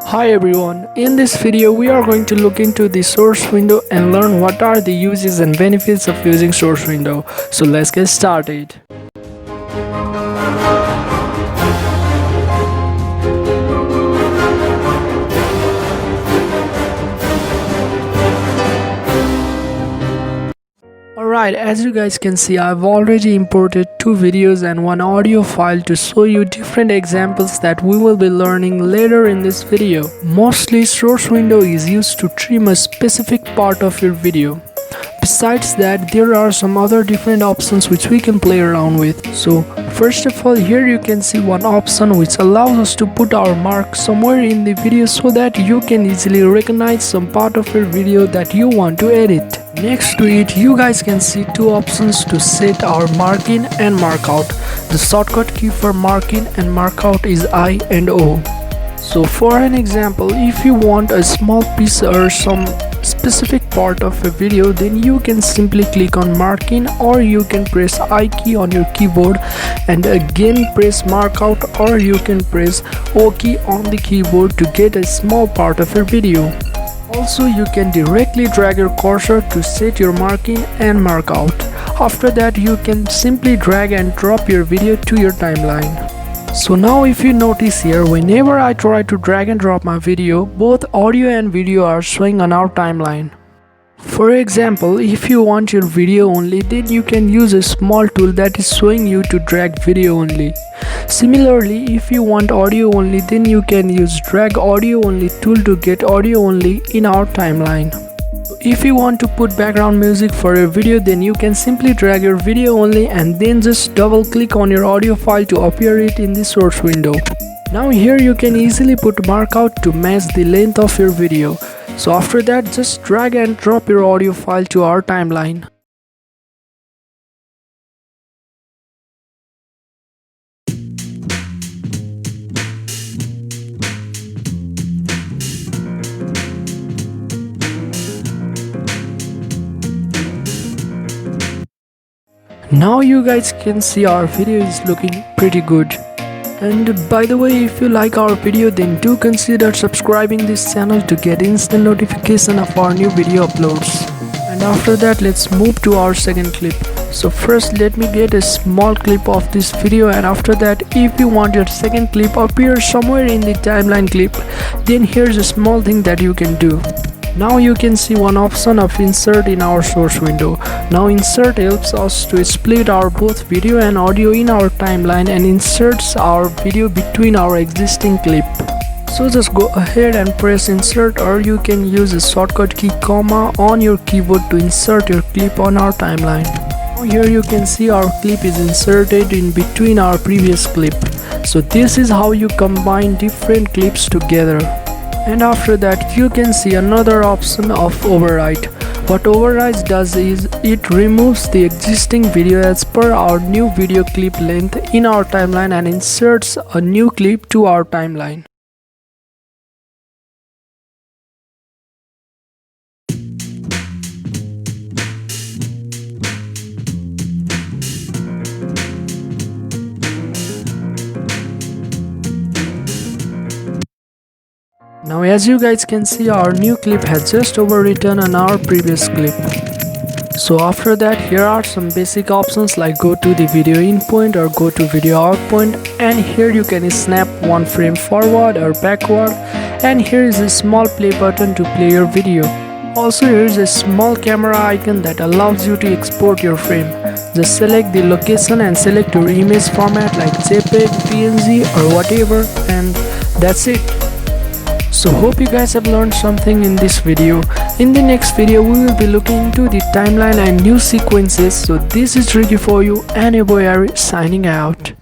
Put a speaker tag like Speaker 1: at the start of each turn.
Speaker 1: Hi everyone, in this video we are going to look into the source window and learn what are the uses and benefits of using source window. So let's get started. Alright, as you guys can see, I've already imported 2 videos and 1 audio file to show you different examples that we will be learning later in this video. Mostly, source window is used to trim a specific part of your video. Besides that, there are some other different options which we can play around with. So first of all, here you can see one option which allows us to put our mark somewhere in the video so that you can easily recognize some part of your video that you want to edit. Next to it, you guys can see 2 options to set our mark in and mark out. The shortcut key for mark in and mark out is I and O. So for an example, if you want a small piece or some specific part of a video, then you can simply click on mark in, or you can press I key on your keyboard and again press mark out, or you can press O key on the keyboard to get a small part of your video. Also, you can directly drag your cursor to set your mark in and mark out. After that, you can simply drag and drop your video to your timeline. So now if you notice here, whenever I try to drag and drop my video, both audio and video are showing on our timeline. For example, if you want your video only, then you can use a small tool that is showing you to drag video only. Similarly, if you want audio only, then you can use drag audio only tool to get audio only in our timeline. If you want to put background music for your video, then you can simply drag your video only and then just double click on your audio file to appear it in the source window. Now here you can easily put mark out to match the length of your video. So after that, just drag and drop your audio file to our timeline. Now you guys can see our video is looking pretty good. And by the way, if you like our video, then do consider subscribing this channel to get instant notification of our new video uploads. And after that, let's move to our second clip. So first, let me get a small clip of this video, and after that, if you want your second clip appear somewhere in the timeline clip, then here's a small thing that you can do. Now you can see one option of insert in our source window. Now insert helps us to split our both video and audio in our timeline and inserts our video between our existing clip. So just go ahead and press insert, or you can use a shortcut key comma on your keyboard to insert your clip on our timeline. Now here you can see our clip is inserted in between our previous clip. So this is how you combine different clips together. And after that, you can see another option of overwrite. What overwrite does is it removes the existing video as per our new video clip length in our timeline and inserts a new clip to our timeline. Now as you guys can see, our new clip has just overwritten on our previous clip. So after that, here are some basic options like go to the video in point or go to video out point, and here you can snap one frame forward or backward, and here is a small play button to play your video. Also, here is a small camera icon that allows you to export your frame. Just select the location and select your image format like JPEG, PNG or whatever, and that's it. So hope you guys have learned something in this video. In the next video, we will be looking into the timeline and new sequences. So this is Ricky for you and your boy Ari signing out.